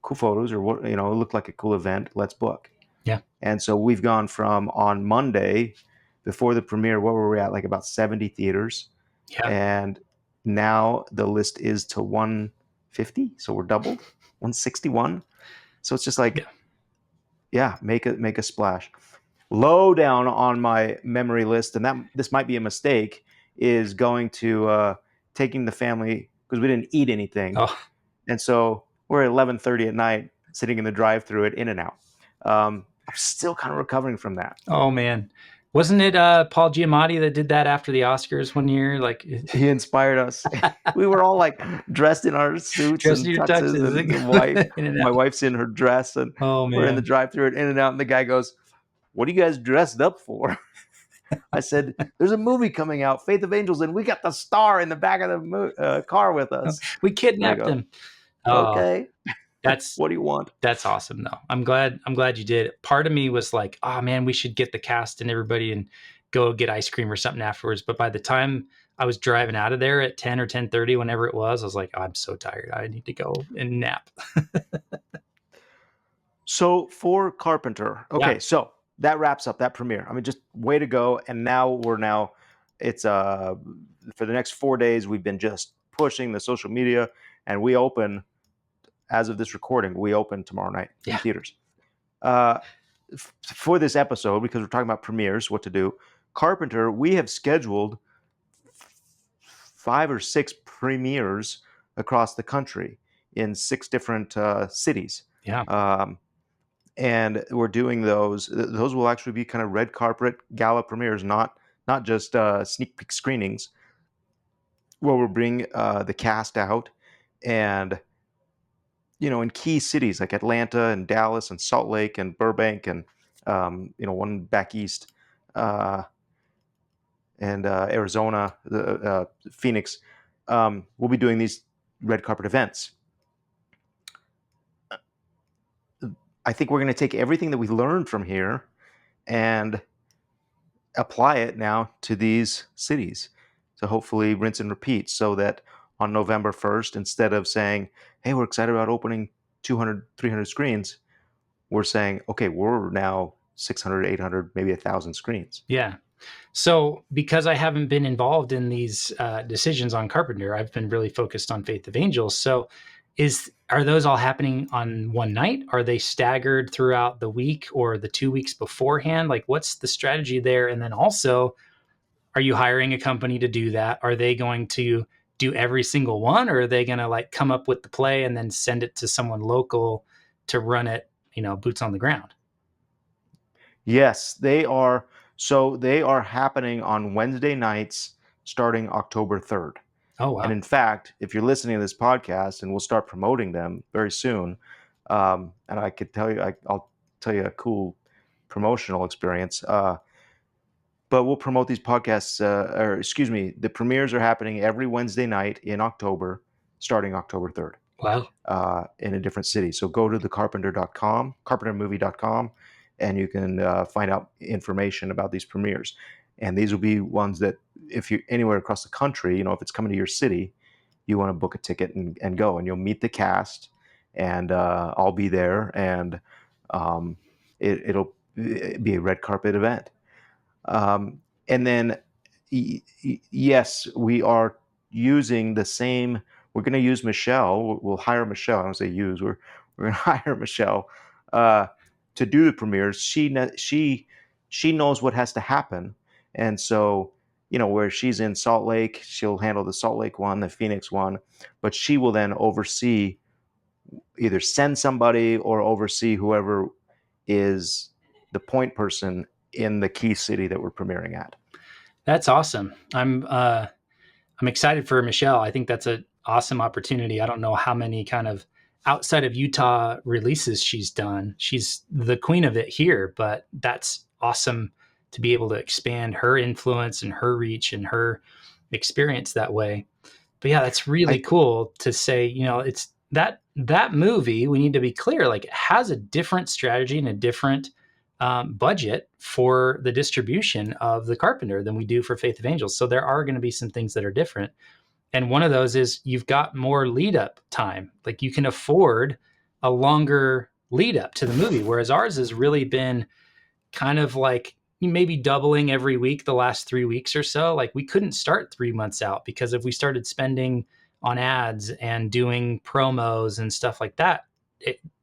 "Cool photos," or what, it looked like a cool event. Let's book. Yeah. And so we've gone from on Monday before the premiere, what were we at? Like about 70 theaters. Yeah. And now the list is to 150. So we're doubled, 161. So it's just like, make a splash. Low down on my memory list, and this might be a mistake, is going to taking the family, because we didn't eat anything. Oh. And so we're at 11:30 at night sitting in the drive-through at In-N-Out. I'm still kind of recovering from that. Oh man, wasn't it Paul Giamatti that did that after the Oscars one year? Like, he inspired us. We were all like dressed in our suits and tuxes, and my wife's in her dress, and we're in the drive-through at In-N-Out, and the guy goes, "What are you guys dressed up for?" I said, "There's a movie coming out, Faith of Angels, and we got the star in the back of the car with us. We kidnapped him." Okay. That's what do you want? That's awesome, though. I'm glad you did. Part of me was like, "Oh man, we should get the cast and everybody and go get ice cream or something afterwards." But by the time I was driving out of there at 10 or 10:30, whenever it was, I was like, oh, "I'm so tired. I need to go and nap." So for Carpenter, okay, so that wraps up that premiere. I mean, just way to go. And now it's for the next 4 days, we've been just pushing the social media, and we open, as of this recording, we open tomorrow night in theaters. For this episode, because we're talking about premieres, what to do, Carpenter, we have scheduled 5 or 6 premieres across the country in 6 different cities. And we're doing those. Those will actually be kind of red carpet gala premieres, not just sneak peek screenings, where we'll bring the cast out, and in key cities like Atlanta and Dallas and Salt Lake and Burbank and one back east, and Arizona, Phoenix. We'll be doing these red carpet events. I think we're going to take everything that we learned from here and apply it now to these cities, to hopefully rinse and repeat, so that on November 1st, instead of saying, "Hey, we're excited about opening 200, 300 screens," we're saying, "Okay, we're now 600, 800, maybe 1,000 screens." Yeah. So because I haven't been involved in these decisions on Carpenter, I've been really focused on Faith of Angels. So are those all happening on one night? Are they staggered throughout the week or the 2 weeks beforehand? Like, what's the strategy there? And then also, are you hiring a company to do that? Are they going to do every single one, or are they going to like come up with the play and then send it to someone local to run it, boots on the ground? Yes, they are. So they are happening on Wednesday nights starting October 3rd. Oh, wow. And in fact, if you're listening to this podcast, and we'll start promoting them very soon, and I could tell you, I'll tell you a cool promotional experience. But we'll promote these podcasts, the premieres are happening every Wednesday night in October, starting October 3rd. Wow. In a different city. So go to thecarpenter.com, carpentermovie.com, and you can find out information about these premieres. And these will be ones that, if you're anywhere across the country, if it's coming to your city, you want to book a ticket and go, and you'll meet the cast, and I'll be there, and it'll be a red carpet event. And then, yes, we are using the same. We're going to use Michelle. We'll hire Michelle. I don't say use. We're going to hire Michelle to do the premieres. She knows what has to happen, and so where she's in Salt Lake, she'll handle the Salt Lake one, the Phoenix one, but she will then oversee, either send somebody or oversee whoever is the point person in the key city that we're premiering at. That's awesome. I'm excited for Michelle. I think that's an awesome opportunity. I don't know how many kind of outside of Utah releases she's done, she's the queen of it here, but that's awesome to be able to expand her influence and her reach and her experience that way. But yeah, that's really I cool to say, it's that movie, we need to be clear, like it has a different strategy and a different budget for the distribution of the Carpenter than we do for Faith of Angels. So there are going to be some things that are different. And one of those is you've got more lead up time. Like you can afford a longer lead up to the movie, whereas ours has really been kind of like maybe doubling every week the last 3 weeks or so. Like we couldn't start 3 months out because if we started spending on ads and doing promos and stuff like that,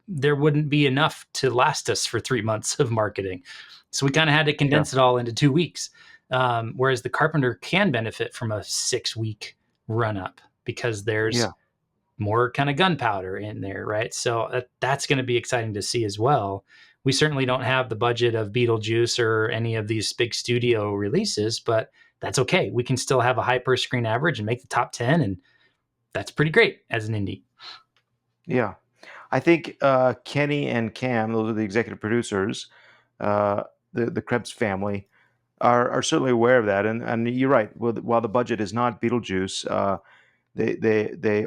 there wouldn't be enough to last us for 3 months of marketing. So we kind of had to condense it all into 2 weeks. Whereas the Carpenter can benefit from a 6-week run up because there's more kind of gunpowder in there, right? So that's going to be exciting to see as well. We certainly don't have the budget of Beetlejuice or any of these big studio releases, but that's okay. We can still have a high per screen average and make the top 10, and that's pretty great as an indie. Yeah. I think Kenny and Cam, those are the executive producers, the Krebs family, are certainly aware of that. And you're right. While the budget is not Beetlejuice, they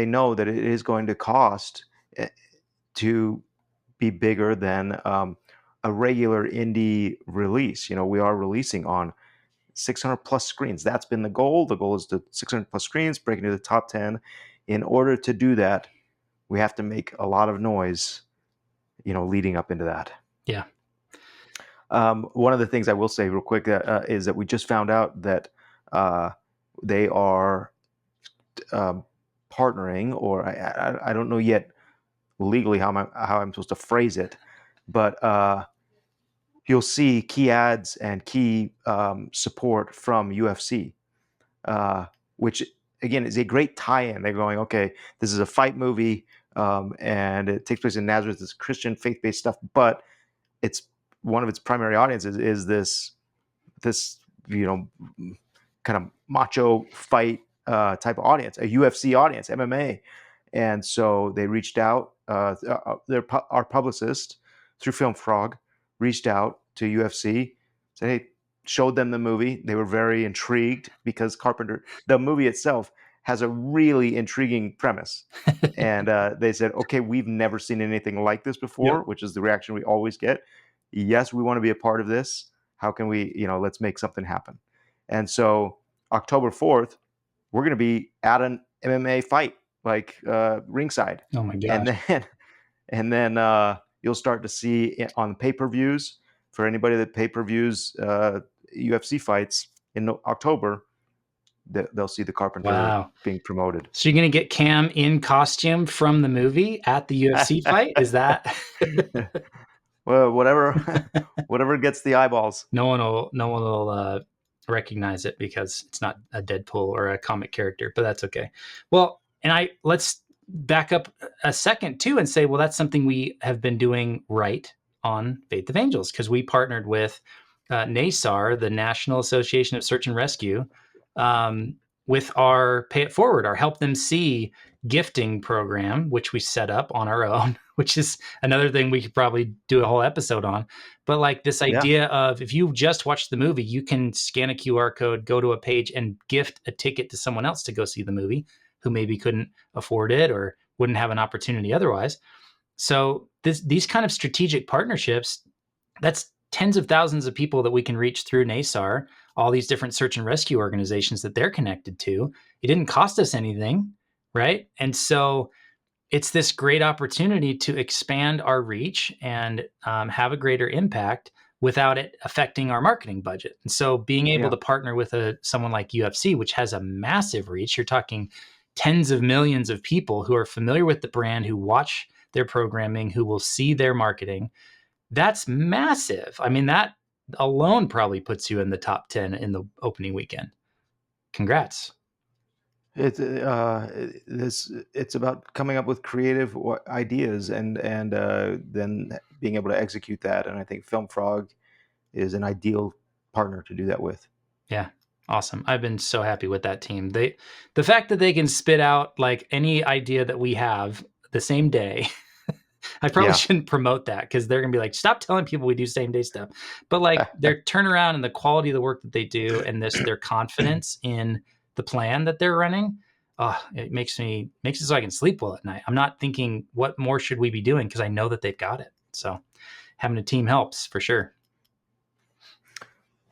know that it is going to cost to be bigger than a regular indie release. We are releasing on 600 plus screens. That's been the goal. The goal is to 600 plus screens, break into the top 10. In order to do that, we have to make a lot of noise, leading up into that. Yeah. One of the things I will say real quick is that we just found out that they are partnering, or I don't know yet legally how I'm supposed to phrase it, but you'll see key ads and key support from UFC, which again is a great tie-in. They're going, okay, this is a fight movie, and it takes place in Nazareth. It's Christian faith-based stuff, but it's one of its primary audiences is this kind of macho fight type of audience, a UFC audience, MMA. And so they reached out. Our publicist through Film Frog reached out to UFC, said, "Hey," showed them the movie. They were very intrigued because Carpenter, the movie itself, has a really intriguing premise. And they said, "Okay, we've never seen anything like this before," which is the reaction we always get. Yes, we want to be a part of this. How can we, let's make something happen. And so October 4th, we're going to be at an MMA fight, like ringside. Oh my gosh. And then you'll start to see it on pay-per-views. For anybody that pay-per-views UFC fights in October, they'll see the Carpenter being promoted. So you're going to get Cam in costume from the movie at the UFC fight? Is that? Well, whatever gets the eyeballs. No one will recognize it because it's not a Deadpool or a comic character, but that's okay. Well, and let's back up a second too and say, well, that's something we have been doing right on Faith of Angels, because we partnered with NASAR, the National Association of Search and Rescue, with our Pay It Forward, our Help Them See gifting program, which we set up on our own, which is another thing we could probably do a whole episode on. But like this idea of, if you just watched the movie, you can scan a QR code, go to a page and gift a ticket to someone else to go see the movie who maybe couldn't afford it or wouldn't have an opportunity otherwise. So these kind of strategic partnerships, that's tens of thousands of people that we can reach through NASAR, all these different search and rescue organizations that they're connected to. It didn't cost us anything, right? And so it's this great opportunity to expand our reach and have a greater impact without it affecting our marketing budget. And so being able to partner with someone like UFC, which has a massive reach, you're talking tens of millions of people who are familiar with the brand, who watch their programming, who will see their marketing. That's massive. I mean, that alone probably puts you in the top 10 in the opening weekend. Congrats. It's about coming up with creative ideas and then being able to execute that. And I think Film Frog is an ideal partner to do that with. Yeah. Awesome. I've been so happy with that team. The fact that they can spit out like any idea that we have the same day. I probably shouldn't promote that because they're gonna be like, stop telling people we do same day stuff. But like their turnaround and the quality of the work that they do and their confidence in the plan that they're running, it makes it so I can sleep well at night. I'm not thinking what more should we be doing because I know that they've got it. So having a team helps for sure.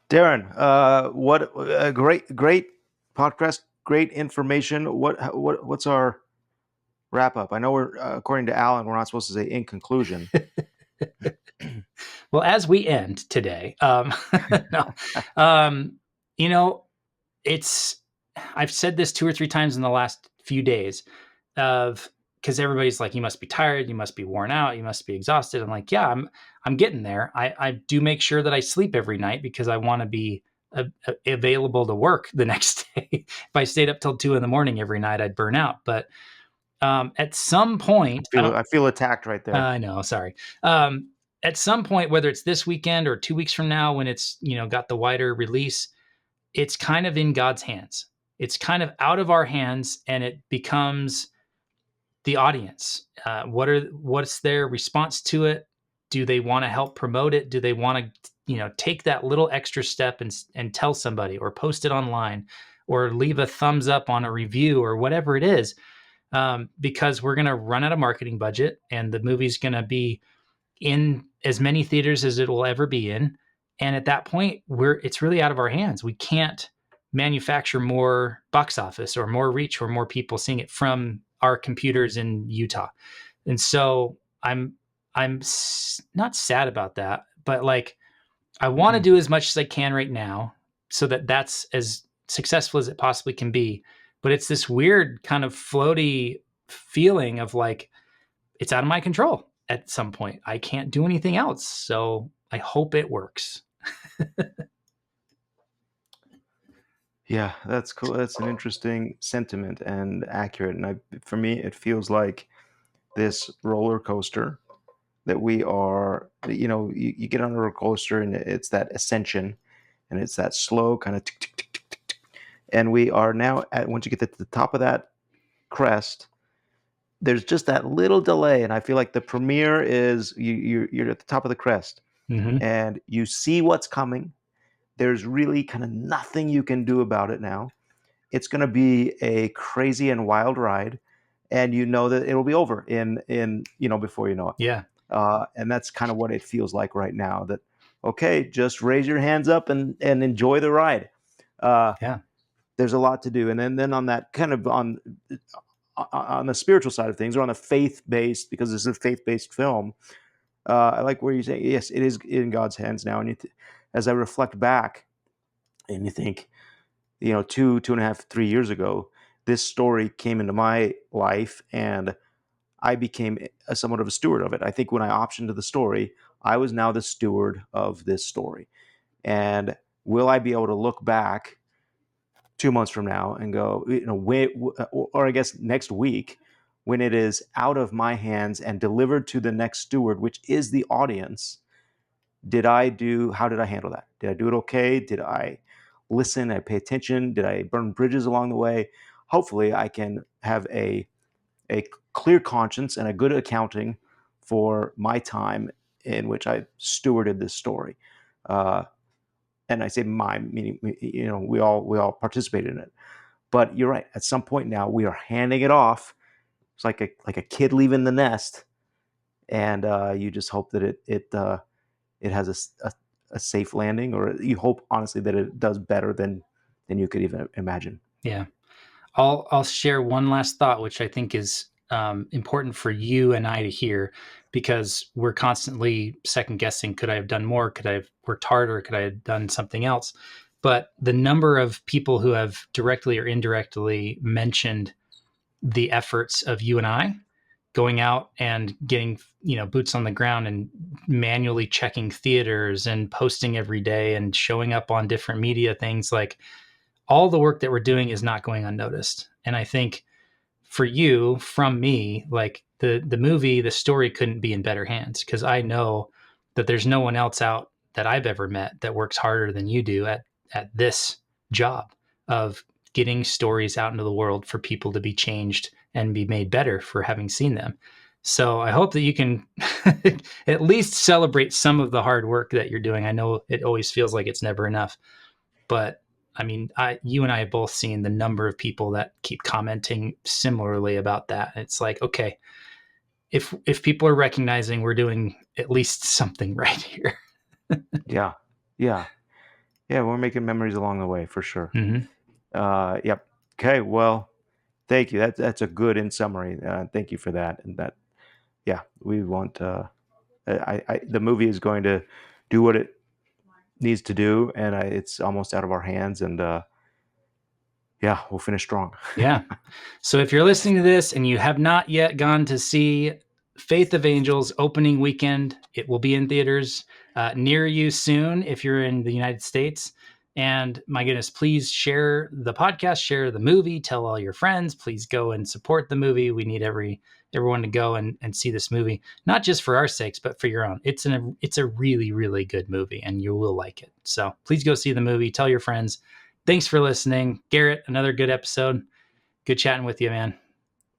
Darren, what a great podcast, great information. What's our wrap up? I know we're according to Alan, we're not supposed to say in conclusion. Well, as we end today, no, you know, I've said this 2 or 3 times in the last few days because everybody's like, you must be tired, you must be worn out, you must be exhausted. I'm like, yeah, I'm getting there. I do make sure that I sleep every night because I want to be available to work the next day. If I stayed up till 2 a.m. every night, I'd burn out. But at some point, I feel attacked right there. I know, sorry. At some point, whether it's this weekend or 2 weeks from now, when it's got the wider release, it's kind of in God's hands. It's kind of out of our hands, and it becomes the audience. What's their response to it? Do they want to help promote it? Do they want to take that little extra step and tell somebody, or post it online, or leave a thumbs up on a review, or whatever it is? Because we're going to run out of marketing budget, and the movie's going to be in as many theaters as it will ever be in. And at that point, it's really out of our hands. We can't manufacture more box office or more reach or more people seeing it from our computers in Utah. And so I'm not sad about that, but like I want to do as much as I can right now so that that's as successful as it possibly can be. But it's this weird kind of floaty feeling of like, it's out of my control at some point. I can't do anything else. So I hope it works. Yeah, that's cool. That's an interesting sentiment and accurate. And for me, it feels like this roller coaster that we are, you get on a roller coaster and it's that ascension and it's that slow kind of tick, tick, tick, tick, tick, tick. And we are now once you get to the top of that crest, there's just that little delay. And I feel like the premiere is you're at the top of the crest and you see what's coming. There's really kind of nothing you can do about it now. It's going to be a crazy and wild ride, and you know that it'll be over in before you know it. Yeah. And that's kind of what it feels like right now. That okay, just raise your hands up and enjoy the ride. Yeah. There's a lot to do, and then on that kind of on the spiritual side of things, or on the faith-based, because this is a faith-based film. I like where you say yes, it is in God's hands now, and as I reflect back, and you think, 2.5, 3 years ago, this story came into my life, and I became somewhat of a steward of it. I think when I optioned to the story, I was now the steward of this story. And will I be able to look back 2 months from now and go, or I guess next week, when it is out of my hands and delivered to the next steward, which is the audience? How did I handle that? Did I do it okay? Did I listen? Did I pay attention? Did I burn bridges along the way? Hopefully I can have a clear conscience and a good accounting for my time in which I stewarded this story. And I say my, meaning, we all participated in it. But you're right. At some point now, we are handing it off. It's like a kid leaving the nest, and you just hope that it has a safe landing, or you hope honestly that it does better than you could even imagine. Yeah. I'll share one last thought, which I think is important for you and I to hear, because we're constantly second guessing. Could I have done more? Could I have worked harder? Could I have done something else? But the number of people who have directly or indirectly mentioned the efforts of you and I going out and getting, boots on the ground and manually checking theaters and posting every day and showing up on different media things, like all the work that we're doing is not going unnoticed. And I think for you, from me, like the movie, the story couldn't be in better hands, because I know that there's no one else out that I've ever met that works harder than you do at this job of getting stories out into the world for people to be changed and be made better for having seen them. So I hope that you can at least celebrate some of the hard work that you're doing. I know it always feels like it's never enough, but I mean, you and I have both seen the number of people that keep commenting similarly about that. It's like, okay, if people are recognizing we're doing at least something right here. Yeah. We're making memories along the way for sure. Yep. Okay. Well, thank you. That's a good in summary. Thank you for that. And that, we want. The movie is going to do what it needs to do, and it's almost out of our hands. And we'll finish strong. Yeah. So if you're listening to this and you have not yet gone to see Faith of Angels opening weekend, it will be in theaters near you soon if you're in the United States. And my goodness, please share the podcast, share the movie, tell all your friends. Please go and support the movie. We need everyone to go and see this movie, not just for our sakes, but for your own. It's a really, really good movie, and you will like it. So please go see the movie. Tell your friends. Thanks for listening. Garrett, another good episode. Good chatting with you, man.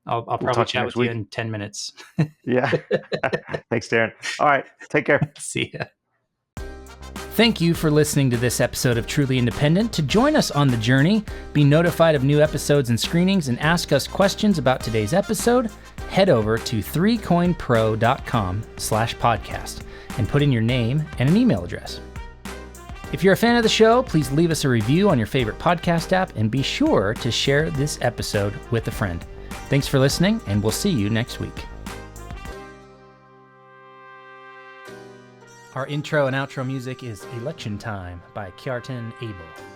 I'll probably chat with you in 10 minutes. Yeah. Thanks, Darren. All right. Take care. See ya. Thank you for listening to this episode of Truly Independent. To join us on the journey, be notified of new episodes and screenings, and ask us questions about today's episode, head over to 3coinpro.com/podcast and put in your name and an email address. If you're a fan of the show, please leave us a review on your favorite podcast app and be sure to share this episode with a friend. Thanks for listening, and we'll see you next week. Our intro and outro music is Election Time by Kjartan Abel.